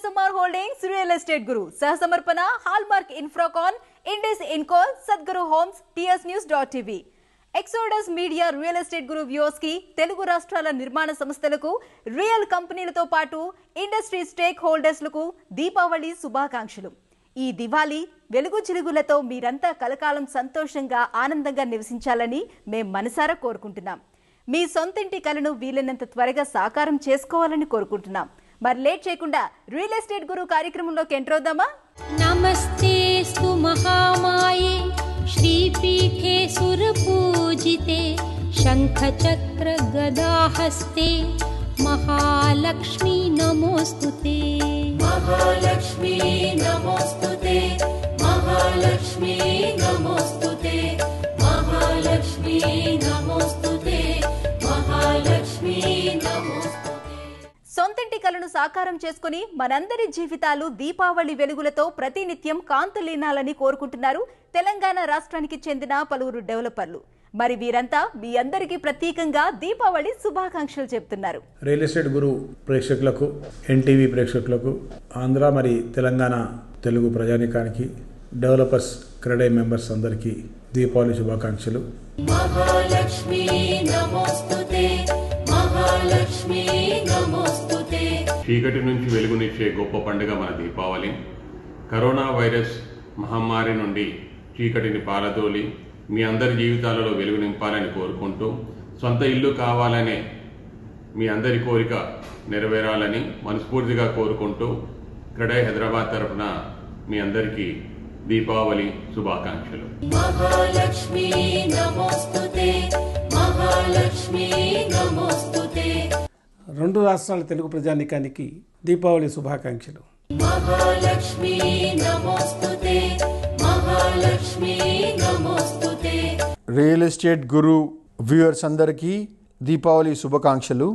SMR Holdings Real Estate Guru. Sahasamarpana Hallmark Infracon, Indus Incall, Sadguru Homes, tsnews.tv. Exodus Media Real Estate Guru viewers ki Telugu రాష్ట్రాల నిర్మాణ సంస్థలకు real కంపెనీలతో పాటు industry stake holders లకు దీపావళి శుభాకాంక్షలు. ఈ దివాళీ వెలుగు చిలుగులతో మీరంతా కలకాలం సంతోషంగా ఆనందంగా నివసించాలని మేము మనసారా కోరుకుంటున్నాం. మీ సొంతింటి కలను వీలైనంత త్వరగా సాకారం చేసుకోవాలని కోరుకుంటున్నాం. మరి లేట్ చేయకుండా రియల్ ఎస్టేట్ గురు కార్యక్రమంలోకి ఎంటర్ అవుదామా? నమస్తేస్తు మహామాయే శ్రీపీఠే సురపూజితే శంఖచక్ర గదాహస్తే మహాలక్ష్మీ నమోస్తుతే. మహాలక్ష్మీ నమోస్తుతే, మహాలక్ష్మీ నమోస్తుతే, మహాలక్ష్మీ నమోస్తుతే, మహాలక్ష్మీ నమోస్తుతే. సొంతింటి కలను సాకారం చేసుకుని మనందరి జీవితాలు దీపావళి వెలుగులతో ప్రతినిత్యం కాంతులీనాలని కోరుకుంటున్నారు తెలంగాణ రాష్ట్రానికి చెందిన పలువురు డెవలపర్లు. మరి వీరంతా మీ అందరికీ ప్రత్యేకంగా దీపావళి శుభాకాంక్షలు చెప్తున్నారు. రియల్ ఎస్టేట్ గురు ప్రేక్షకులకు, ఎన్టీవీ ప్రేక్షకులకు, ఆంధ్ర మరి తెలంగాణ తెలుగు ప్రజానికానికి, డెవలపర్స్ క్రెడై మెంబర్స్ అందరికీ దీపావళి శుభాకాంక్షలు. మహాలక్ష్మీ నమోస్తుతే, మహాలక్ష్మీ నమోస్తుతే. చీకటి నుంచి వెలుగునిచ్చే గొప్ప పండుగ మన దీపావళి. కరోనా వైరస్ మహమ్మారి నుండి చీకటిని పారదోలి మీ అందరి జీవితాలలో వెలుగు నింపాలని కోరుకుంటూ, సొంత ఇల్లు కావాలనే మీ అందరి కోరిక నెరవేరాలని మనస్ఫూర్తిగా కోరుకుంటూ, క్రెడై హైదరాబాద్ తరఫున మీ అందరికీ దీపావళి శుభాకాంక్షలు. మహాలక్ష్మీ నమోస్తుతే, మహాలక్ష్మీ నమోస్తుతే. రెండు రాష్ట్రాల తెలుగు ప్రజానికానికి దీపావళి శుభాకాంక్షలు. మహాలక్ష్మీ నమోస్తుతే, మహాలక్ష్మీ నమోస్తుతే. రియల్ ఎస్టేట్ గురు వ్యూవర్స్ అందరికీ దీపావళి శుభాకాంక్షలు.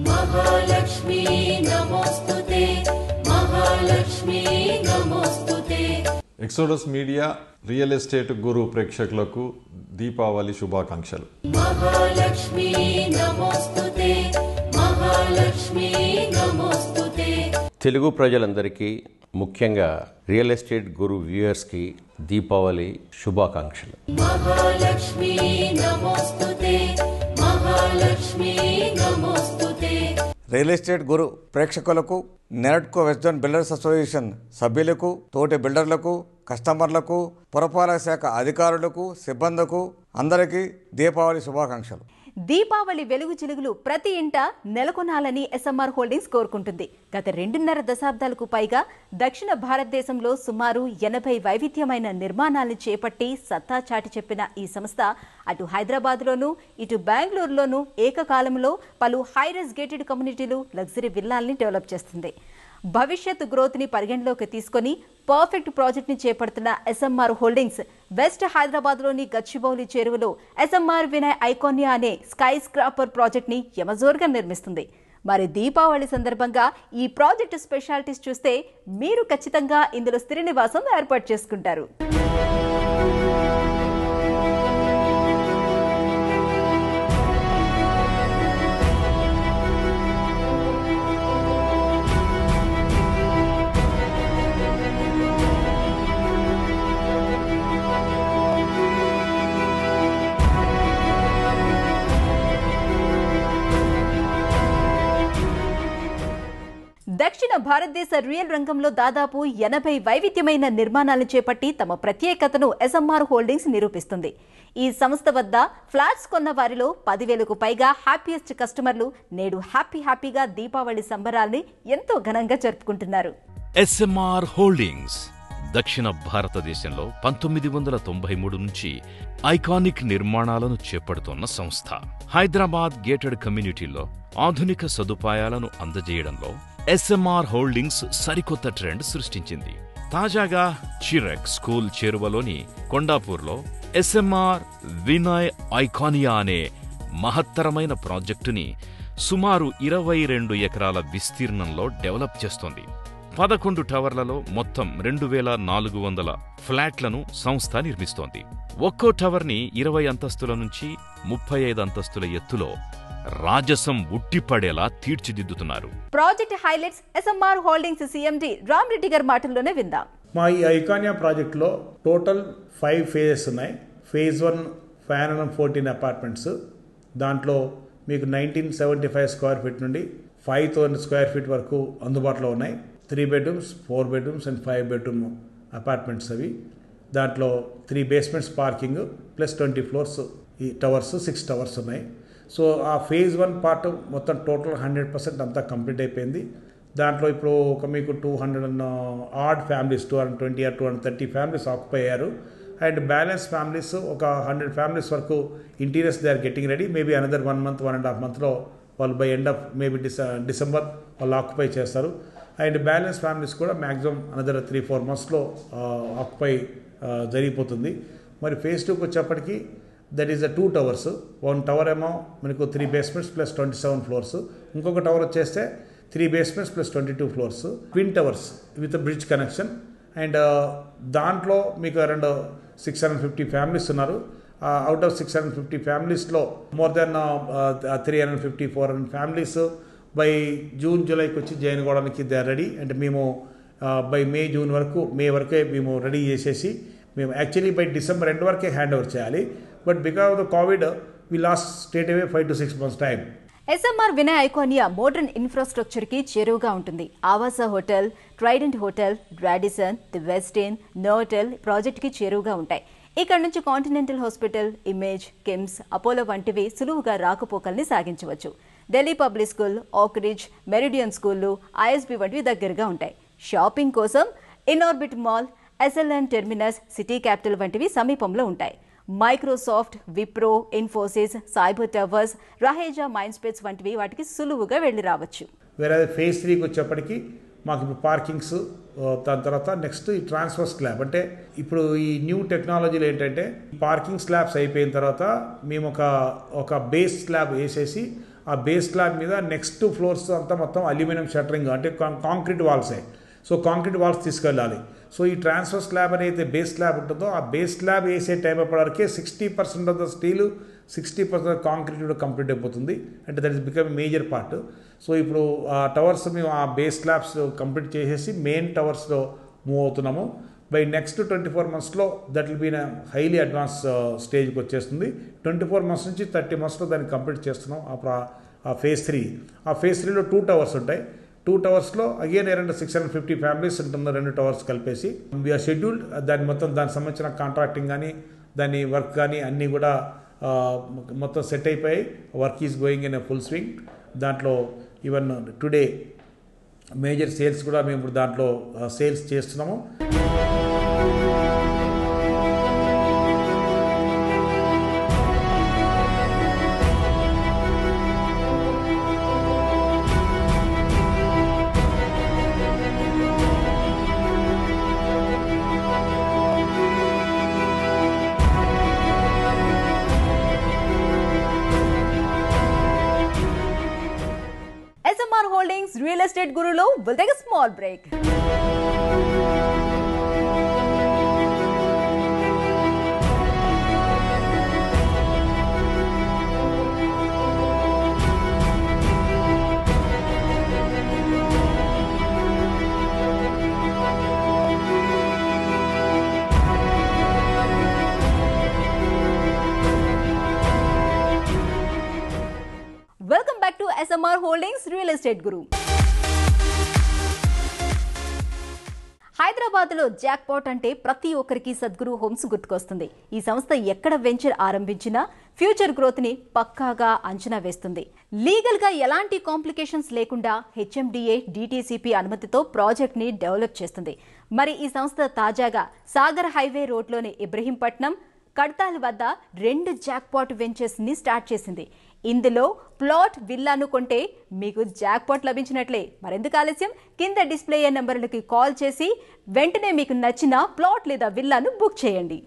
మహాలక్ష్మీ నమోస్తుతే, మహాలక్ష్మీ నమోస్తుతే. ఎక్సోడస్ మీడియా రియల్ ఎస్టేట్ గురు ప్రేక్షకులకు దీపావళి శుభాకాంక్షలు. మహాలక్ష్మీ నమోస్తుతే, మహాలక్ష్మీ నమోస్తుతే. తెలుగు ప్రజలందరికీ, ముఖ్యంగా రియల్ ఎస్టేట్ గురు వ్యూయర్స్కి దీపావళి శుభాకాంక్షలు. మహాలక్ష్మీ నమోస్తుతే, మహాలక్ష్మీ నమోస్తుతే. రియల్ ఎస్టేట్ గురు ప్రేక్షకులకు, నెరట్కో వెస్ట్ జోన్ బిల్డర్స్ అసోసియేషన్ సభ్యులకు, తోటి బిల్డర్లకు, కస్టమర్లకు, పురపాలక శాఖ అధికారులకు, సిబ్బందికు అందరికీ దీపావళి శుభాకాంక్షలు. దీపావళి వెలుగు చిలుగులు ప్రతి ఇంట నెలకొనాలని SMR హోల్డింగ్స్ కోరుకుంటుంది. గత 2.5 దశాబ్దాలకు పైగా దక్షిణ భారతదేశంలో సుమారు 80 వైవిధ్యమైన నిర్మాణాలను చేపట్టి సత్తా చాటి చెప్పిన ఈ సంస్థ అటు హైదరాబాద్లోనూ ఇటు బెంగళూరులోనూ ఏకకాలంలో పలు హైరైజ్ గేటెడ్ కమ్యూనిటీలు, లగ్జరీ విల్లాల్ని డెవలప్ చేస్తుంది. భవిష్యత్ గ్రోత్ ని పరిగణలోకి తీసుకుని పర్ఫెక్ట్ ప్రాజెక్ట్ ని చేపడుతున్న SMR హోల్డింగ్స్ వెస్ట్ హైదరాబాద్ లోని గచ్చిబౌలి చెరువులో SMR వినయ్ ఐకానియా అనే స్కై స్క్రాపర్ ప్రాజెక్ట్ ని యమజోర్గా నిర్మిస్తుంది. మరి దీపావళి సందర్భంగా ఈ ప్రాజెక్టు స్పెషాలిటీస్ చూస్తే మీరు ఖచ్చితంగా ఇందులో స్థిర నివాసం ఏర్పాటు చేసుకుంటారు. దక్షిణ భారతదేశ రియల్ రంగంలో దాదాపు 80 వైవిధ్యమైన నిర్మాణాలను చేపట్టి తమ ప్రత్యేకతను SMR హోల్డింగ్స్ నిరూపిస్తుంది. ఈ సంస్థ వద్ద ఫ్లాట్స్ కొన్న వారిలో 10,000కు పైగా హ్యాపీయెస్ట్ కస్టమర్లు నేడు హ్యాపీగా దీపావళి సంబరాల్ని ఎంతో ఘనంగా జరుపుకుంటున్నారు. SMR హోల్డింగ్స్ దక్షిణ భారతదేశంలో 1993 నుంచి ఐకానిక్ నిర్మాణాలను చేపడుతున్న సంస్థ. హైదరాబాద్ గేటెడ్ కమ్యూనిటీలో ఆధునిక సదుపాయాలను అందజేయడంలో SMR హోల్డింగ్స్ సరికొత్త ట్రెండ్ సృష్టించింది. తాజాగా చిరక్ స్కూల్ చేరువలోని కొండాపూర్లో SMR వినయ్ ఐకానియా అనే మహత్తరమైన ప్రాజెక్టుని సుమారు 22 ఎకరాల విస్తీర్ణంలో డెవలప్ చేస్తోంది. 11 టవర్లలో మొత్తం 2,400 ఫ్లాట్లను సంస్థ నిర్మిస్తోంది. ఒక్కో టవర్ని 20 అంతస్తుల నుంచి 35 అంతస్తుల ఎత్తులో రాజసం ఉట్టిపడేలా తీర్చిదిద్దుతున్నారు. Project highlights SMR holdings CMD Ramareddy గారి మాటల్లోనే విందాం. మా ఈ ఐకానియా ప్రాజెక్టులో టోటల్ 5 phases ఉన్నాయి. phase 1 514 apartments. దాంట్లో మీకు 1975 స్క్వేర్ ఫీట్ నుండి 5000 స్క్వేర్ ఫీట్ వరకు అందుబాటులో ఉన్నాయి. 3 bedrooms, 4 bedrooms and 5 bedroom apartments అవి. దాంట్లో 3 basements పార్కింగ్ ప్లస్ 20 floors ఈ టవర్స్ 6 towers ఉన్నాయి. సో ఆ phase 1 పార్ట్ మొత్తం టోటల్ 100% అంతా కంప్లీట్ అయిపోయింది. దాంట్లో ఇప్పుడు ఒక మీకు 200 odd families 220 or 230 families occupy అయ్యారు. అండ్ బ్యాలెన్స్ ఫ్యామిలీస్ ఒక 100 ఫ్యామిలీస్ వరకు interiors they are getting ready. Maybe another 1 month, 1.5 monthలో వాళ్ళు by end of maybe December వాళ్ళు ఆక్యుపై చేస్తారు. అండ్ బ్యాలెన్స్ ఫ్యామిలీస్ కూడా మ్యాక్సిమం అనదర్ 3-4 monthsలో ఆక్యుపై జరిగిపోతుంది. మరి phase 2కి వచ్చేప్పటికి దట్ ఈస్ 2 towers. 1 tower ఏమో మనకు 3 basements ప్లస్ 27 floors. ఇంకొక టవర్ వచ్చేస్తే 3 basements plus 22 floors. Twin towers with bridge connection. And దాంట్లో మీకు అరౌండ్ 650 ఫ్యామిలీస్ ఉన్నారు. అవుట్ ఆఫ్ 650 ఫ్యామిలీస్లో more than 350-400 families by June జూలైకి వచ్చి జాయిన్ అవ్వడానికి దే ఆర్ రెడీ. అండ్ మేము బై మే వరకే మేము రెడీ చేసేసి మేము యాక్చువల్లీ బై డిసెంబర్ ఎండ్ వరకే హ్యాండ్ ఓవర్ చేయాలి. But because of the Covid we lost straight away 5 to 6 months time. SMR Vinay Iconia modern infrastructure కి చేరువగా ఉంటుంది. Avasa hotel, Trident hotel, Radisson, the Westin, Novotel project కి చేరువగా ఉంటాయి. ఇక్కడ నుంచి continental hospital, image, KIMS, Apollo వంటివి సులువుగా రాకపోకల్ని సాగించవచ్చు. Delhi public school, Oakridge, Meridian స్కూళ్లు, ఐఎస్బి వంటివి దగ్గరగా ఉంటాయి. షాపింగ్ కోసం Inorbit mall, SLN terminus, city capital వంటివి సమీపంలో ఉంటాయి. Microsoft, Wipro, Infosys, cyber towers, Raheja Mindspace వంటివి వాటికి సులువుగా వెళ్ళి రావచ్చు. వేరే phase 3కి వచ్చేప్పటికి మాకు ఇప్పుడు పార్కింగ్స్, దాని తర్వాత నెక్స్ట్ ఈ ట్రాన్స్ఫర్ స్లాబ్. అంటే ఇప్పుడు ఈ న్యూ టెక్నాలజీలో ఏంటంటే పార్కింగ్ స్లాబ్స్ అయిపోయిన తర్వాత మేము ఒక బేస్ స్లాబ్ వేసేసి ఆ బేస్ స్లాబ్ మీద నెక్స్ట్ ఫ్లోర్స్ అంతా మొత్తం అల్యూమినియం షట్టరింగ్ అంటే కాంక్రీట్ వాల్సే. సో కాంక్రీట్ వాల్స్ తీసుకెళ్ళాలి. సో ఈ ట్రాన్స్ఫర్ స్లాబ్ అనేది బేస్ స్లాబ్ ఉంటుందో ఆ బేస్ స్లాబ్ వేసే టైం అప్పటివరకే 60% of the steel, 60% of concrete కూడా కంప్లీట్ అయిపోతుంది. అంటే that is become major part. So ఇప్పుడు ఆ టవర్స్ మేము ఆ బేస్ స్లాబ్స్ కంప్లీట్ చేసేసి మెయిన్ టవర్స్లో మూవ్ అవుతున్నాము. బై నెక్స్ట్ 24 monthsలో that will be highly advance స్టేజ్కి వచ్చేస్తుంది. 24 months నుంచి 30 monthsలో దాన్ని కంప్లీట్ చేస్తున్నాం. ఆ phase 3. ఆ phase 3లో 2 towers ఉంటాయి. 2 towersలో అగైన్ అరౌండ్ 650 ఫ్యామిలీస్ ఉంటుంది 2 towers కలిపేసి. వీఆర్ షెడ్యూల్డ్ దానికి సంబంధించిన కాంట్రాక్టింగ్ కానీ దాని వర్క్ కానీ అన్నీ కూడా మొత్తం సెట్ అయిపోయి work is going in a full swing. దాంట్లో ఈవెన్ టుడే మేజర్ సేల్స్ కూడా మేము ఇప్పుడు దాంట్లో సేల్స్ చేస్తున్నాము. SMR Holdings Real Estate Gurulo will take a small break. Welcome back to SMR Holdings Real Estate Guru. హైదరాబాద్లో jackpot అంటే ప్రతి ఒక్కరికి సద్గురు హోమ్స్ గుర్తుకొస్తుంది. ఈ సంస్థ ఎక్కడ వెంచర్ ఆరంభించినా ఫ్యూచర్ గ్రోత్ని పక్కాగా అంచనా వేస్తుంది. లీగల్గా ఎలాంటి కాంప్లికేషన్స్ లేకుండా హెచ్ఎండిఏ, డిటిసిపి అనుమతితో ప్రాజెక్ట్ని డెవలప్ చేస్తుంది. మరి ఈ సంస్థ తాజాగా సాగర్ హైవే రోడ్లోని ఇబ్రహీంపట్నం, కడతాల్ వద్ద 2 జాక్పాట్ వెంచర్స్ ని స్టార్ట్ చేసింది. ఇందులో ప్లాట్, విల్లాను కొంటే మీకు జాక్పాట్ లభించినట్లే. మరెందుకు ఆలస్యం? కింద డిస్ప్లే అయ్యే నంబర్లకి కాల్ చేసి వెంటనే మీకు నచ్చిన ప్లాట్ లేదా విల్లాను బుక్ చేయండి.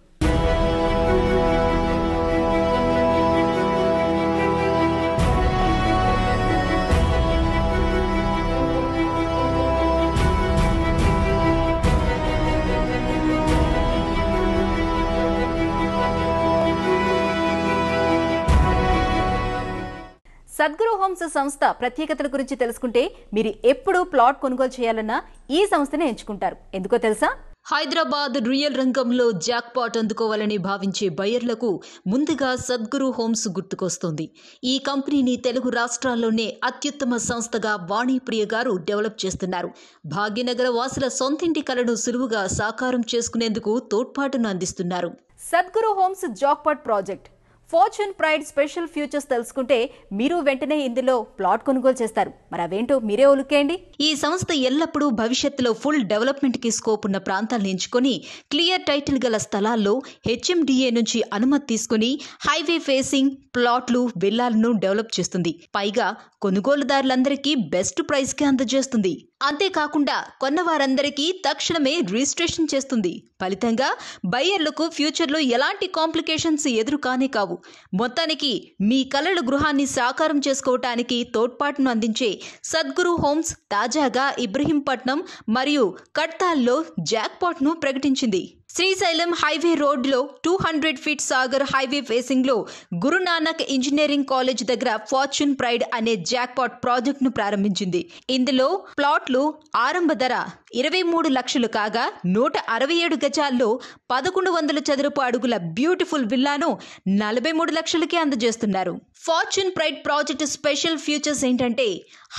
సద్గురు హోమ్స్ సంస్థ ప్రత్యేకతల గురించి తెలుసుకుంటే మీరు ఎప్పుడు ప్లాట్ కొనుగోలు చేయాలన్నా ఈ సంస్థనే ఎంచుకుంటారు. ఎందుకో తెలుసా? హైదరాబాద్ రియల్ రంగంలో జాక్పాట్ అందుకోవాలని భావించే బయర్లకు ముందుగా సద్గురు హోమ్స్ గుర్తుకొస్తుంది. ఈ కంపెనీని తెలుగు రాష్ట్రాల్లోనే అత్యుత్తమ సంస్థగా వాణిప్రియ గారు డెవలప్ చేస్తున్నారు. భాగ్యనగర వాసుల సొంతింటి కలను సులువుగా సాకారం చేసుకునేందుకు తోడ్పాటును అందిస్తున్నారు. Sadguru homes jackpot project fortune pride special futures తెలుసుకుంటే మీరు వెంటనే ఇందులో ప్లాట్ కొనుగోలు చేస్తారు. మరి అవేంటో మీరే ఒలుకేయండి. ఈ సంస్థ ఎల్లప్పుడూ భవిష్యత్తులో ఫుల్ డెవలప్మెంట్ కి స్కోప్ ఉన్న ప్రాంతాలను ఎంచుకొని క్లియర్ టైటిల్ గల స్థలాల్లో HMDA నుంచి అనుమతి తీసుకుని హైవే ఫేసింగ్ ప్లాట్లు విల్లాలను డెవలప్ చేస్తుంది. పైగా కొనుగోలుదారులందరికీ బెస్ట్ ప్రైస్ కి అందజేస్తుంది. అంతేకాకుండా కొన్నవారందరికీ తక్షణమే రిజిస్ట్రేషన్ చేస్తుంది. ఫలితంగా బయ్యర్లకు ఫ్యూచర్లో ఎలాంటి కాంప్లికేషన్స్ ఎదురు కానే కావు. మొత్తానికి మీ కలల గృహాన్ని సాకారం చేసుకోవటానికి తోడ్పాటును అందించే సద్గురు హోమ్స్ తాజాగా ఇబ్రహీంపట్నం మరియు కడ్తాల్లో జాక్పాట్ను ప్రకటించింది. శ్రీశైలం హైవే రోడ్లో 200 ఫీట్ సాగర్ హైవే ఫేసింగ్లో గురునానక్ ఇంజనీరింగ్ కాలేజ్ దగ్గర ఫార్చ్యూన్ ప్రైడ్ అనే జాక్పాట్ ప్రాజెక్టును ప్రారంభించింది. ఇందులో ప్లాట్లు ఆరంభ ధర 23 లక్షలు కాగా 167 గజాల్లో 1100 చదరపు అడుగుల బ్యూటిఫుల్ విల్లాను 43 లక్షలకే అందజేస్తున్నారు. Fortune pride project special features ఏంటంటే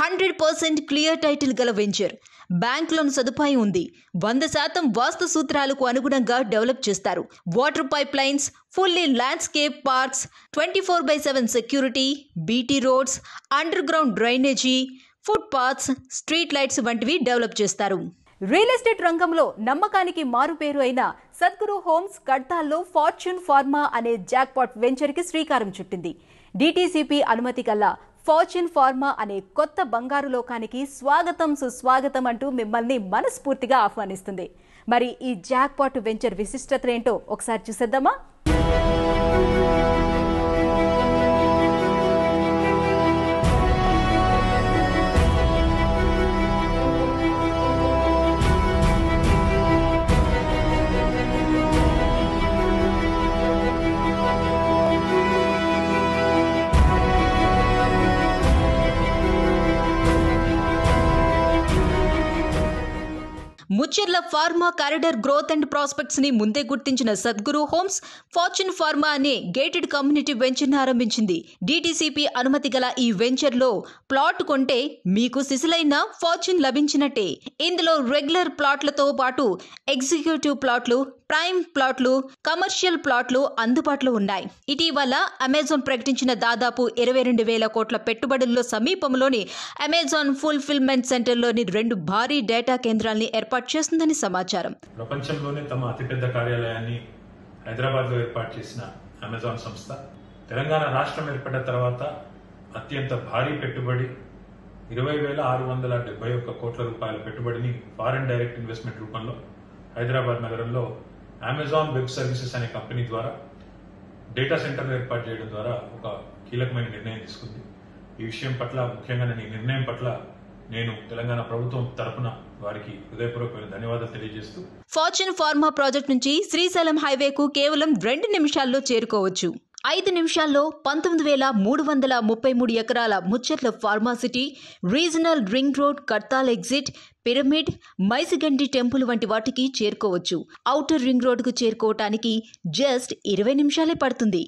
100% క్లియర్ టైటిల్ గల వెంచర్, బ్యాంక్ లోన్ సదుపాయం ఉంది, 100% వాస్తు సూత్రాలకు అనుగుణంగా డెవలప్ చేస్తారు, water pipe lines, fully landscape parks, 24/7 security, BT roads, under ground drainage, foot paths, street lights వంటివి డెవలప్ చేస్తారు. రియల్ ఎస్టేట్ రంగంలో నమ్మకానికి మారుపేరు అయిన సద్గురు హోమ్స్ కడ్తాల్లో ఫార్చ్యూన్ ఫార్మా అనే జాక్పాట్ వెంచర్ కి శ్రీకారం చుట్టింది. DTCP అనుమతి కల్లా ఫార్చ్యూన్ ఫార్మా అనే కొత్త బంగారు లోకానికి స్వాగతం సుస్వాగతం అంటూ మిమ్మల్ని మనస్ఫూర్తిగా ఆహ్వానిస్తుంది. మరి ఈ జాక్పాట్ వెంచర్ విశిష్టత ఏంటో ఒకసారి చూసేద్దామా? Mucherla pharma corridor growth and prospects ని ముందే గుర్తించిన సద్గురు హోమ్స్ ఫార్చ్యూన్ ఫార్మా అనే గేటెడ్ కమ్యూనిటీ వెంచర్ ని ఆరంభించింది. DTCP అనుమతి గల ఈ వెంచర్ లో ప్లాట్ కొంటే మీకు సిసిలైన ఫార్చ్యూన్ లభించినట్టే. ఇందులో రెగ్యులర్ ప్లాట్లతో పాటు ఎగ్జిక్యూటివ్ ప్లాట్లు, ప్రైమ్ ప్లాట్లు, కమర్షియల్ ప్లాట్లు అందుబాటులో ఉన్నాయి. ఇటీవల అమెజాన్ ప్రకటించిన దాదాపు 22,000 కోట్ల పెట్టుబడుల్లో సమీపంలోని అమెజాన్ ఫుల్ఫిల్మెంట్ సెంటర్లోని 2 భారీ డేటా కేంద్రాల్ని ఏర్పాటు చేస్తుందని సమాచారం. ప్రపంచంలోనే తమ అతిపెద్ద కార్యాలయాన్ని హైదరాబాద్లో ఏర్పాటు చేసిన అమెజాన్ సంస్థ తెలంగాణ రాష్ట్రం ఏర్పడిన తర్వాత అత్యంత భారీ పెట్టుబడి 20,671 కోట్ల రూపాయల పెట్టుబడిని ఫారెన్ డైరెక్ట్ ఇన్వెస్ట్మెంట్ రూపంలో హైదరాబాద్ నగరంలో అమెజాన్ వెబ్ సర్వీసెస్ అనే కంపెనీ ద్వారా డేటా సెంటర్లు ఏర్పాటు చేయడం ద్వారా ఒక కీలకమైన నిర్ణయం తీసుకుంది. ఈ విషయం పట్ల, ముఖ్యంగా ఈ నిర్ణయం పట్ల నేను తెలంగాణ ప్రభుత్వం తరపున వారికి హృదయపూర్వకమైన ధన్యవాదాలు తెలియజేస్తూ, ఫార్చ్యూన్ ఫార్మా ప్రాజెక్ట్ నుంచి శ్రీశైలం హైవేకు కేవలం 2 నిమిషాల్లో చేరుకోవచ్చు. 5 నిమిషాల్లో 19,333 ఎకరాల Mucherla pharma city, regional ring road, Kadthal exit, pyramid, Maisigandi temple వంటి వాటికి చేరుకోవచ్చు. ఔటర్ రింగ్ రోడ్డుకు చేరుకోవటానికి జస్ట్ 20 నిమిషాలే పడుతుంది.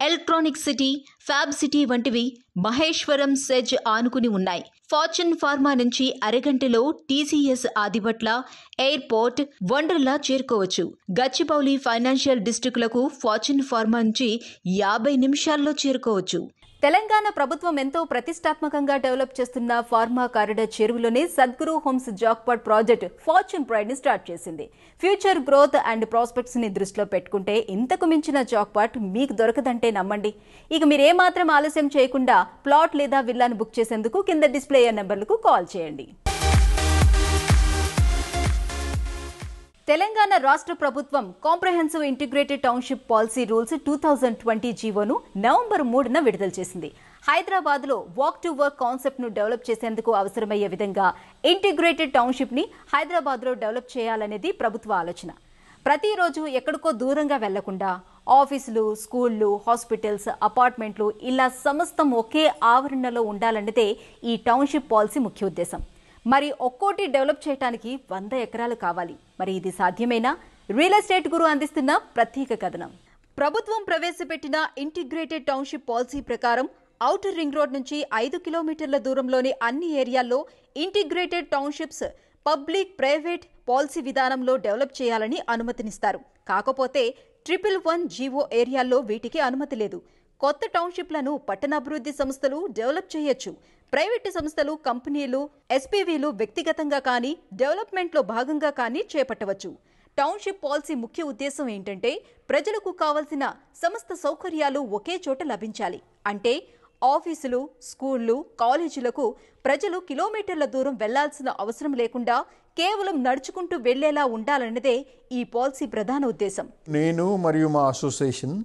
ఎలక్ట్రానిక్ సిటీ, ఫ్యాబ్ సిటీ వంటివి మహేశ్వరం సెజ్ ఆనుకుని ఉన్నాయి. ఫార్చ్యూన్ ఫార్మా నుంచి అరగంటలో TCS ఆదిబట్ల, ఎయిర్పోర్ట్, వండర్లా చేరుకోవచ్చు. గచ్చిబౌలి ఫైనాన్షియల్ డిస్ట్రిక్టులకు ఫార్చ్యూన్ ఫార్మా నుంచి 50 నిమిషాల్లో చేరుకోవచ్చు. తెలంగాణ ప్రభుత్వం ఎంతో ప్రతిష్టాత్మకంగా డెవలప్ చేస్తున్న ఫార్మా కారిడార్ చెరువులోనే Sadguru homes jackpot project fortune Pride ని స్టార్ట్ చేసింది. ఫ్యూచర్ గ్రోత్ అండ్ ప్రాస్పెక్ట్స్ ని దృష్టిలో పెట్టుకుంటే ఇంతకు మించిన జాక్పాట్ మీకు దొరకదంటే నమ్మండి. ఇక మీరేమాత్రం ఆలస్యం చేయకుండా ప్లాట్ లేదా విల్లాను బుక్ చేసేందుకు కింద డిస్ప్లే అయ్యే నెంబర్లకు కాల్ చేయండి. తెలంగాణ రాష్ట్ర ప్రభుత్వం comprehensive integrated township policy rules 2020 జీవోను నవంబర్ 3న విడుదల చేసింది. హైదరాబాద్లో వాక్ టు వర్క్ కాన్సెప్ట్ను డెవలప్ చేసేందుకు అవసరమయ్యే విధంగా ఇంటిగ్రేటెడ్ టౌన్షిప్ని హైదరాబాద్లో డెవలప్ చేయాలనేది ప్రభుత్వ ఆలోచన. ప్రతిరోజు ఎక్కడికో దూరంగా వెళ్లకుండా ఆఫీసులు, స్కూళ్లు, హాస్పిటల్స్, అపార్ట్మెంట్లు ఇలా సమస్తం ఒకే ఆవరణలో ఉండాలన్నదే ఈ టౌన్షిప్ పాలసీ ముఖ్య ఉద్దేశం. మరి ఒక్కోటి డెవలప్ చేయడానికి 100 ఎకరాలు కావాలి. మరి ఇది సాధ్యమేనా? రియల్ ఎస్టేట్ గురు అందిస్తున్న ప్రత్యేక కథనం. ప్రభుత్వం ప్రవేశపెట్టిన ఇంటిగ్రేటెడ్ టౌన్షిప్ పాలసీ ప్రకారం ఔటర్ రింగ్ రోడ్ నుంచి 5 కిలోమీటర్ల దూరంలోని అన్ని ఏరియాల్లో integrated townships public private policy విధానంలో డెవలప్ చేయాలని అనుమతినిస్తారు. కాకపోతే 111 జీవో ఏరియాల్లో వీటికి అనుమతి లేదు. కొత్త టౌన్షిప్లను పట్టణాభివృద్ధి సంస్థలు డెవలప్ చేయొచ్చు. ప్రైవేటు సంస్థలు, కంపెనీలు, ఎస్పీవీలు వ్యక్తిగతంగా కానీ డెవలప్మెంట్లో భాగంగా కానీ చేపట్టవచ్చు. టౌన్షిప్ పాలసీ ముఖ్య ఉద్దేశం ఏంటంటే ప్రజలకు కావలసిన సమస్త సౌకర్యాలు ఒకే చోట లభించాలి. అంటే ఆఫీసులు, స్కూళ్లు, కాలేజీలకు ప్రజలు కిలోమీటర్ల దూరం వెళ్లాల్సిన అవసరం లేకుండా కేవలం నడుచుకుంటూ వెళ్లేలా ఉండాలన్నదే ఈ పాలసీ ప్రధాన ఉద్దేశం. నేను మరియు మా అసోసియేషన్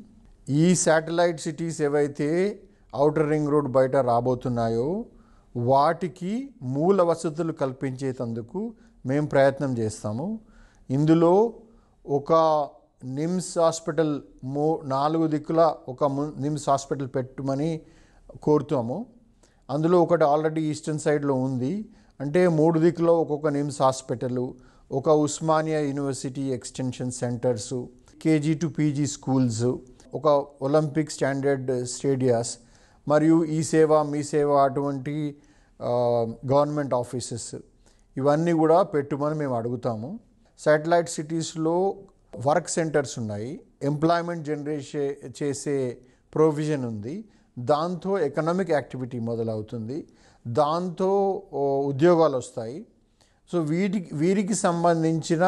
ఈ శాటిలైట్ సిటీస్ ఏవైతే ఔటర్ రింగ్ రోడ్ బయట రాబోతున్నాయో వాటికి మూల వసతులు కల్పించేందుకు మేము ప్రయత్నం చేస్తాము. ఇందులో ఒక నిమ్స్ హాస్పిటల్ 4 దిక్కుల ఒక నిమ్స్ హాస్పిటల్ పెట్టమని కోరుతాము. అందులో ఒకటి ఆల్రెడీ ఈస్టర్న్ సైడ్లో ఉంది. అంటే 3 దిక్కులో ఒక్కొక్క నిమ్స్ హాస్పిటల్, ఒక Osmania university extension centres, KG to PG schools, ఒక ఒలింపిక్ స్టాండర్డ్ స్టేడియాస్ మరియు ఈ సేవ మీ సేవ అటువంటి గవర్నమెంట్ ఆఫీసెస్ ఇవన్నీ కూడా పెట్టుమని మేము అడుగుతాము. శాటిలైట్ సిటీస్లో వర్క్ సెంటర్స్ ఉన్నాయి, ఎంప్లాయ్మెంట్ జనరేట్ చేసే ప్రొవిజన్ ఉంది. దాంతో ఎకనామిక్ యాక్టివిటీ మొదలవుతుంది, దాంతో ఉద్యోగాలు వస్తాయి. సో వీరికి సంబంధించిన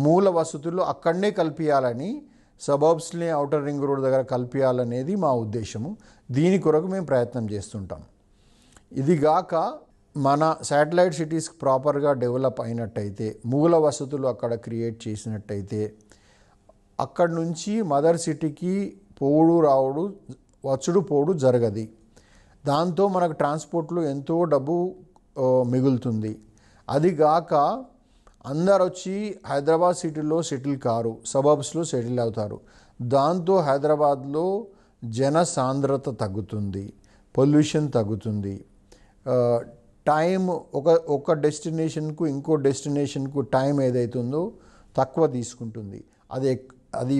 మూల వసతులు అక్కడనే కల్పించాలని, సబర్బ్స్ని ఔటర్ రింగ్ రోడ్ దగ్గర కల్పించాలనేది మా ఉద్దేశము. దీని కొరకు మేము ప్రయత్నం చేస్తుంటాం. ఇది గాక మన శాటిలైట్ సిటీస్ ప్రాపర్గా డెవలప్ అయినట్టయితే, మూల వసతులు అక్కడ క్రియేట్ చేసినట్టయితే అక్కడి నుంచి మదర్ సిటీకి వచ్చుడు పోడు జరగది. దాంతో మనకు ట్రాన్స్పోర్ట్లో ఎంతో డబ్బు మిగులుతుంది. అది గాక అందరు వచ్చి హైదరాబాద్ సిటీలో సెటిల్ కారు, సబర్బ్స్లో సెటిల్ అవుతారు. దాంతో హైదరాబాద్లో జన సాంద్రత తగ్గుతుంది, పొల్యూషన్ తగ్గుతుంది. టైం ఒక డెస్టినేషన్కు ఇంకో డెస్టినేషన్కు టైం ఏదైతుందో తక్కువ తీసుకుంటుంది. అది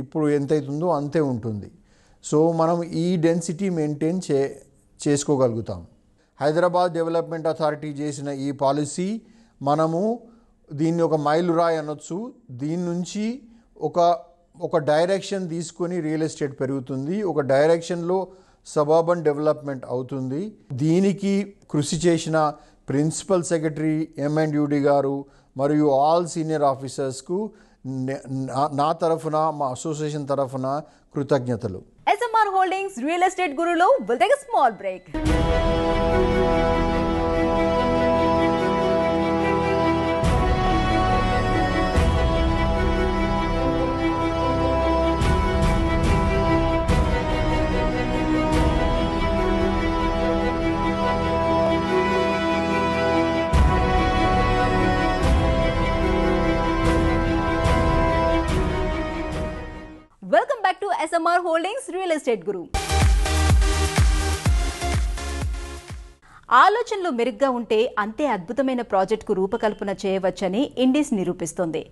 ఇప్పుడు ఎంతైతుందో అంతే ఉంటుంది. సో మనం ఈ డెన్సిటీ మెయింటైన్ చేసుకోగలుగుతాం. హైదరాబాద్ డెవలప్మెంట్ అథారిటీ చేసిన ఈ పాలసీ మనము దీన్ని ఒక మైలురాయి అనొచ్చు. దీని నుంచి ఒక డైరెక్షన్ తీసుకొని రియల్ ఎస్టేట్ పెరుగుతుంది, ఒక డైరెక్షన్లో సబర్బన్ డెవలప్మెంట్ అవుతుంది. దీనికి కృషి చేసిన ప్రిన్సిపల్ సెక్రటరీ MNUD గారు మరియు ఆల్ సీనియర్ ఆఫీసర్స్కు నా తరఫున, మా అసోసియేషన్ తరఫున కృతజ్ఞతలు. SMR Holdings రియల్ ఎస్టేట్ గురులో will take a small break. Welcome back to SMR Holdings real estate guru. ఆలోచనలు మెరుగ్గా ఉంటే అంతే అద్భుతమైన ప్రాజెక్టుకు రూపకల్పన చేయవచ్చని ఇండీస్ నిరూపిస్తోంది.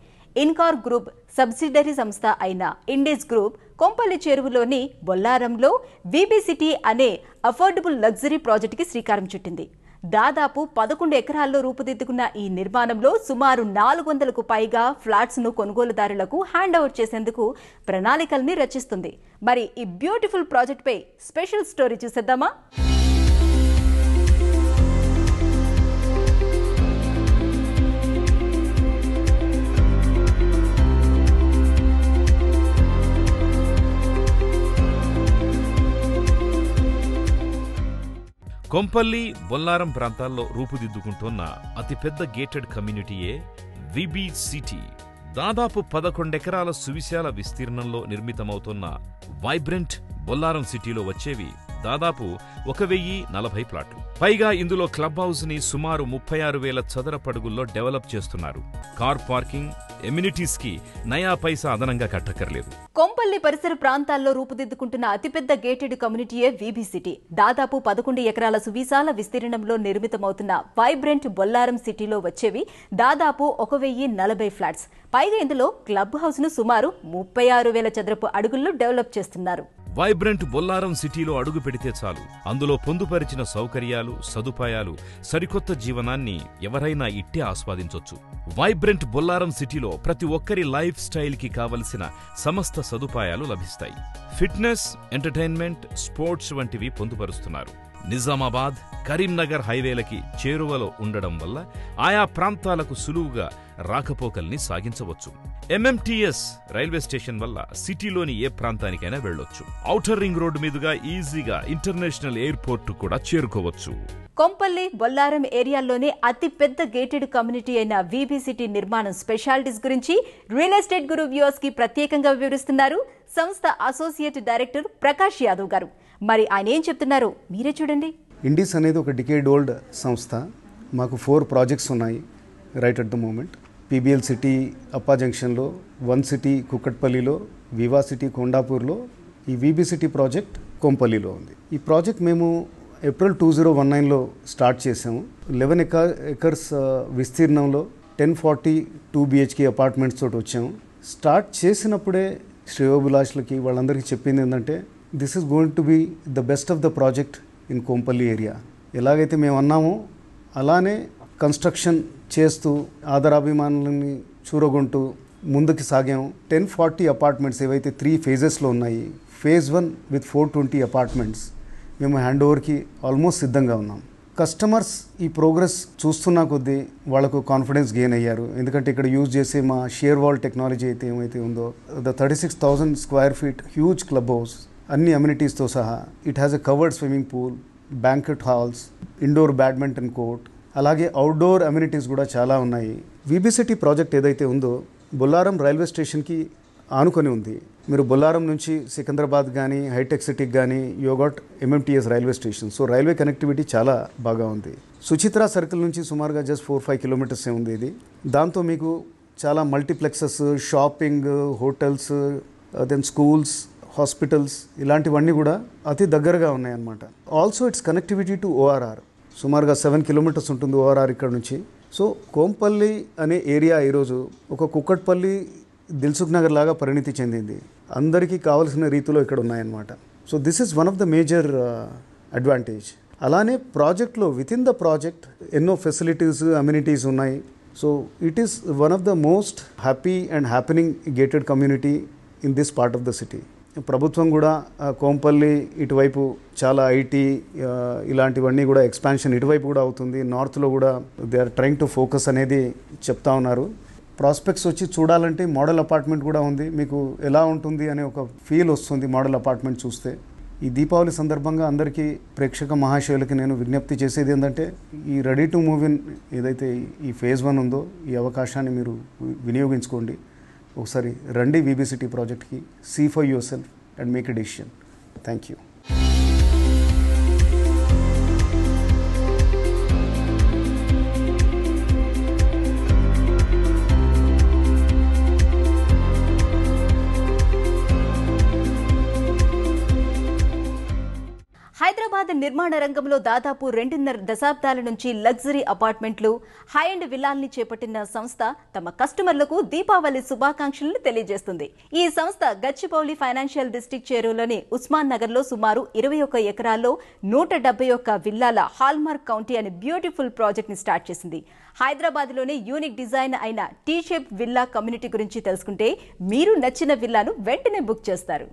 ఇన్కార్ గ్రూప్ సబ్సిడరీ సంస్థ అయిన ఇండీస్ గ్రూప్ కొంపల్లి చెరువులోని బొల్లారంలో VB సిటీ అనే అఫోర్డబుల్ లగ్జరీ ప్రాజెక్టుకి శ్రీకారం చుట్టింది. దాదాపు 11 ఎకరాల్లో రూపుదిద్దుకున్న ఈ నిర్మాణంలో సుమారు 400కు పైగా ఫ్లాట్స్ ను కొనుగోలుదారులకు హ్యాండ్ ఓవర్ చేసేందుకు ప్రణాళికల్ని రచిస్తుంది. మరి ఈ బ్యూటిఫుల్ ప్రాజెక్ట్ పై స్పెషల్ స్టోరీ చూసేద్దామా? కొంపల్లి, బొల్లారం ప్రాంతాల్లో రూపుదిద్దుకుంటున్న అతిపెద్ద గేటెడ్ కమ్యూనిటీయే VB సిటీ. దాదాపు 11 ఎకరాల సువిశాల విస్తీర్ణంలో నిర్మితమవుతున్న వైబ్రెంట్ బొల్లారం సిటీలో వచ్చేవి దాదాపు 1040 ప్లాట్లు. పైగా ఇందులో క్లబ్ హౌస్ ని సుమారు 36,000 చదరపడుగుల్లో డెవలప్ చేస్తున్నారు. కార్ పార్కింగ్, ఎమ్యూనిటీస్ కి నయా పైసా అదనంగా కట్టక్కర్లేదు. కొంపల్లి పరిసర ప్రాంతాల్లో రూపుదిద్దుకుంటున్న అతిపెద్ద గేటెడ్ కమ్యూనిటీయే వీబీ సిటీ. దాదాపు 11 ఎకరాల సువిశాల విస్తీర్ణంలో నిర్మితమవుతున్న వైబ్రెంట్ బొల్లారం సిటీలో వచ్చేవి దాదాపు 1040 ఫ్లాట్స్. పైగా ఇందులో క్లబ్ హౌస్ ను సుమారు 36,000 చదరపు అడుగుల్లో డెవలప్ చేస్తున్నారు. వైబ్రెంట్ బొల్లారం సిటీలో అడుగు పెడితే చాలు, అందులో పొందుపరిచిన సౌకర్యాలు, సదుపాయాలు, సరికొత్త జీవనాన్ని ఎవరైనా ఇట్టే ఆస్వాదించొచ్చు. వైబ్రెంట్ బొల్లారం సిటీలో ప్రతి ఒక్కరి లైఫ్ స్టైల్ కి కావలసిన సమస్త సదుపాయాలు లభిస్తాయి. ఫిట్నెస్, ఎంటర్టైన్మెంట్, స్పోర్ట్స్ వంటివి పొందుపరుస్తున్నారు. నిజామాబాద్, కరీంనగర్ హైవేలకి చేరువలో ఉండడం వల్ల ఆయా ప్రాంతాలకు సులువుగా రాకపోకల్ని సాగించవచ్చు. ఎంఎంటీఎస్ రైల్వే స్టేషన్ వల్ల సిటీలోని ఏ ప్రాంతానికైనా వెళ్లొచ్చు. ఔటర్ రింగ్ రోడ్డు మీదుగా ఈజీగా ఇంటర్నేషనల్ ఎయిర్పోర్ట్ కూడా చేరుకోవచ్చు. కొంపల్లి, బొల్లారం ఏరియాల్లోనే అతి పెద్ద గేటెడ్ కమ్యూనిటీ అయిన వీబీ సిటీ నిర్మాణం స్పెషాలిటీస్ గురించి రియల్ ఎస్టేట్ గురు వ్యూవర్స్ కి ప్రత్యేకంగా వివరిస్తున్నారు సంస్థ అసోసియేట్ డైరెక్టర్ ప్రకాష్ యాదవ్ గారు. మరి ఆయన ఏం చెప్తున్నారో మీరే చూడండి. ఇండిస్ అనేది ఒక డికేడ్ ఓల్డ్ సంస్థ. మాకు 4 ప్రాజెక్ట్స్ ఉన్నాయి right at the moment. PBL city Appa జంక్షన్లో, వన్ సిటీ కుక్కట్పల్లిలో, వివా సిటీ కొండాపూర్లో, ఈ వీబీ సిటీ ప్రాజెక్ట్ కొంపల్లిలో ఉంది. ఈ ప్రాజెక్ట్ మేము ఏప్రిల్ 2019లో స్టార్ట్ చేసాము. 11 ఎకర్స్ విస్తీర్ణంలో 1040 2 BHK అపార్ట్మెంట్స్ తోటి వచ్చాము. స్టార్ట్ చేసినప్పుడే శ్రేయోభిలాషులకి వాళ్ళందరికీ చెప్పింది ఏంటంటే, this is going to be the best of the project in Kompally area. ఎలాగైతే మేము అన్నామో అలానే కన్స్ట్రక్షన్ చేస్తూ ఆదరాభిమానులని చూరగొంటూ ముందుకు సాగాము. 1040 అపార్ట్మెంట్స్ ఏవైతే 3 ఫేజెస్లో ఉన్నాయి, ఫేజ్ 1 విత్ 420 అపార్ట్మెంట్స్ మేము హ్యాండ్ ఓవర్కి ఆల్మోస్ట్ సిద్ధంగా ఉన్నాం. కస్టమర్స్ ఈ ప్రోగ్రెస్ చూస్తున్న కొద్దీ వాళ్ళకు కాన్ఫిడెన్స్ గెయిన్ అయ్యారు. ఎందుకంటే ఇక్కడ యూజ్ చేసే మా షేర్ వాల్ టెక్నాలజీ అయితే ఏమైతే ఉందో, the 36,000 square feet huge club house, అన్ని అమ్యూనిటీస్తో సహా. It has a covered swimming pool, banquet halls, indoor badminton court, అలాగే అవుట్డోర్ అమ్యూనిటీస్ కూడా చాలా ఉన్నాయి. వీబీ సిటీ ప్రాజెక్ట్ ఏదైతే ఉందో బొల్లారం రైల్వే స్టేషన్కి ఆనుకొని ఉంది. మీరు బొల్లారం నుంచి సికింద్రాబాద్ కానీ, హైటెక్ సిటీకి కానీ యోగాట్ MMTS railway station. So railway connectivity చాలా బాగా ఉంది. సుచిత్రా సర్కిల్ నుంచి సుమారుగా జస్ట్ 4-5 కిలోమీటర్సే ఉంది ఇది. దాంతో మీకు చాలా multiplexes, shopping, hotels, then schools, hospitals ఇలాంటివన్నీ కూడా అతి దగ్గరగా ఉన్నాయన్నమాట. Also it's connectivity to ORR. సుమారుగా 7 కిలోమీటర్స్ ఉంటుంది ఓఆర్ఆర్ ఇక్కడ నుంచి. సో కోంపల్లి అనే ఏరియా ఈరోజు ఒక కుక్కట్పల్లి, దిల్సుఖ్ నగర్ లాగా పరిణితి చెందింది. అందరికీ కావాల్సిన రీతిలో ఇక్కడ ఉన్నాయన్నమాట. So this is one of the major advantage. అలానే ప్రాజెక్ట్లో విత్ ఇన్ ద ప్రాజెక్ట్ ఎన్నో ఫెసిలిటీస్, అమ్యూనిటీస్ ఉన్నాయి. So it is one of the most happy and happening gated community in this part of the city. ప్రభుత్వం కూడా కోంపల్లి ఇటువైపు చాలా IT ఇలాంటివన్నీ కూడా ఎక్స్పాన్షన్ ఇటువైపు కూడా అవుతుంది. నార్త్లో కూడా they are trying to focus అనేది చెప్తా ఉన్నారు. ప్రాస్పెక్ట్స్ వచ్చి చూడాలంటే మోడల్ అపార్ట్మెంట్ కూడా ఉంది. మీకు ఎలా ఉంటుంది అనే ఒక ఫీల్ వస్తుంది మోడల్ అపార్ట్మెంట్ చూస్తే. ఈ దీపావళి సందర్భంగా అందరికీ ప్రేక్షక మహాశయులకి నేను విజ్ఞప్తి చేసేది ఏంటంటే, ఈ రెడీ టు మూవ్ ఇన్ ఏదైతే ఈ ఫేజ్ 1 ఉందో ఈ అవకాశాన్ని మీరు వినియోగించుకోండి. ఒకసారి రండి వీబీ సిటీ ప్రాజెక్ట్కి. See for yourself and make a decision. Thank you. Hyderabad నిర్మాణ రంగంలో దాదాపు 2.5 దశాబ్దాల నుంచి లగ్జరీ అపార్ట్మెంట్లు, హై అండ్ విల్లాల్ని చేపట్టిన సంస్థ తమ కస్టమర్లకు దీపావళి శుభాకాంక్షలను తెలియజేస్తుంది. ఈ సంస్థ గచ్చిబౌలి ఫైనాన్షియల్ డిస్ట్రిక్ట్ చేరువలోని ఉస్మాన్ నగర్లో సుమారు 21 ఎకరాల్లో 171 విల్లాల హాల్మార్క్ కౌంటీ అనే బ్యూటిఫుల్ ప్రాజెక్ట్ ని స్టార్ట్ చేసింది. హైదరాబాద్లోనే యూనిక్ డిజైన్ అయిన టీ షేప్ విల్లా కమ్యూనిటీ గురించి తెలుసుకుంటే మీరు నచ్చిన విల్లాను వెంటనే బుక్ చేస్తారు.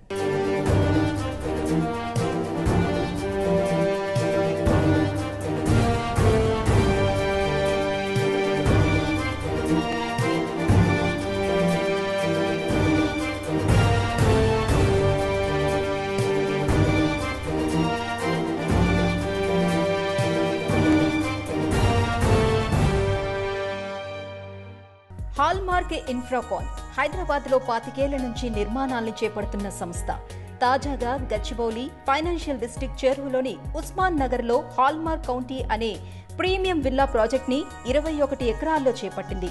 హాల్మార్క్ ఇన్ఫ్రాకాన్ హైదరాబాద్ లో 25 ఏళ్ల నుంచి నిర్మాణాలను చేపడుతున్న సంస్థ. తాజాగా గచ్చిబౌలి ఫైనాన్షియల్ డిస్ట్రిక్ట్ చేరువలోని ఉస్మాన్ నగర్ లో హాల్మార్క్ కౌంటీ అనే ప్రీమియం విల్లా ప్రాజెక్ట్ ని 21 ఎకరాల్లో చేపట్టింది.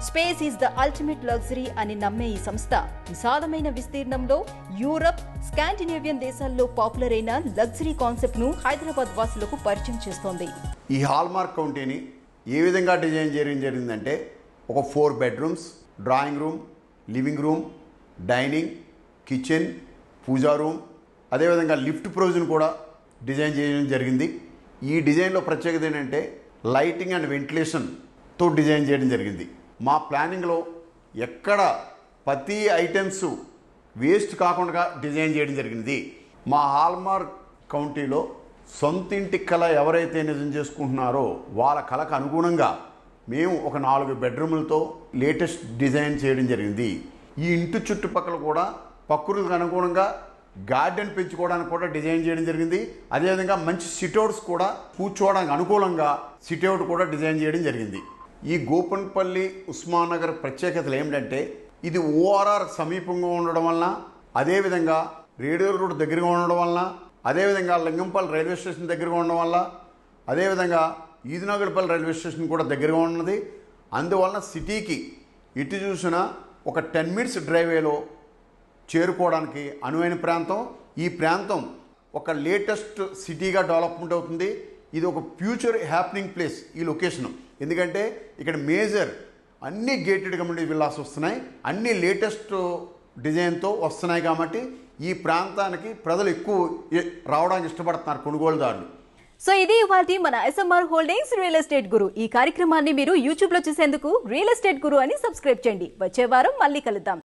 Space is the ultimate luxury అని నమ్మే ఈ సంస్థ విశాలమైన విస్తీర్ణంలో యూరప్, స్కాండినేవియన్ దేశాల్లో పాపులర్ అయిన లగ్జరీ కాన్సెప్ట్ ను హైదరాబాద్ వాసులకు పరిచయం చేస్తోంది. ఈ హాల్మార్క్ కౌంటీని ఏ విధంగా డిజైన్ చేయడం జరిగిందంటే ఒక 4 bedrooms, drawing room, living room, dining, kitchen, puja room, అదేవిధంగా లిఫ్ట్ ప్రొవిజన్ కూడా డిజైన్ చేయడం జరిగింది. ఈ డిజైన్లో ప్రత్యేకత ఏంటంటే లైటింగ్ అండ్ వెంటిలేషన్తో డిజైన్ చేయడం జరిగింది. మా ప్లానింగ్లో ఎక్కడ ప్రతి ఐటమ్స్ వేస్ట్ కాకుండా డిజైన్ చేయడం జరిగింది. మా హాల్మార్క్ కౌంటీలో సొంతింటి కళ ఎవరైతే నిజం చేసుకుంటున్నారో వాళ్ళ కళకు అనుగుణంగా మేము ఒక 4 బెడ్రూములతో లేటెస్ట్ డిజైన్ చేయడం జరిగింది. ఈ ఇంటి చుట్టుపక్కల కూడా ప్రకృతికి అనుగుణంగా గార్డెన్ పెంచుకోవడానికి కూడా డిజైన్ చేయడం జరిగింది. అదేవిధంగా మంచి సిట్అవుట్స్ కూడా కూర్చోవడానికి అనుకూలంగా సిట్అవుట్ కూడా డిజైన్ చేయడం జరిగింది. ఈ గోపన్పల్లి ఉస్మాన్ నగర్ ప్రత్యేకతలు ఏమిటంటే ఇది ఓఆర్ఆర్ సమీపంగా ఉండడం వలన, అదేవిధంగా రేడియో రోడ్ దగ్గరగా ఉండడం వలన, అదేవిధంగా లింగంపల్లి రైల్వే స్టేషన్ దగ్గరగా ఉండడం వల్ల, అదేవిధంగా ఈదునగర్పల్లి రైల్వే స్టేషన్ కూడా దగ్గరగా ఉన్నది. అందువలన సిటీకి ఇటు చూసినా ఒక 10 మినిట్స్ డ్రైవేలో చేరుకోవడానికి అనువైన ప్రాంతం. ఈ ప్రాంతం ఒక లేటెస్ట్ సిటీగా డెవలప్మెంట్ అవుతుంది. ఇది ఒక ఫ్యూచర్ హ్యాపెనింగ్ ప్లేస్ ఈ లొకేషన్. ఎందుకంటే ఇక్కడ మేజర్ అన్ని గేటెడ్ కమ్యూనిటీ విల్లాస్ వస్తున్నాయి, అన్ని లేటెస్ట్ డిజైన్తో వస్తున్నాయి. కాబట్టి ఈ ప్రాంతానికి ప్రజలు ఎక్కువ రావడానికి ఇష్టపడుతున్నారు కొనుగోలుదారులు. సో ఇది ఇవాల్టి మన ఎస్ఎంఆర్ హోల్డింగ్స్ రియల్ ఎస్టేట్ గురు. ఈ కార్యక్రమాన్ని మీరు యూట్యూబ్ లో చూసేందుకు రియల్ ఎస్టేట్ గురు అని సబ్స్క్రైబ్ చేయండి. వచ్చే వారం మళ్ళీ కలుద్దాం.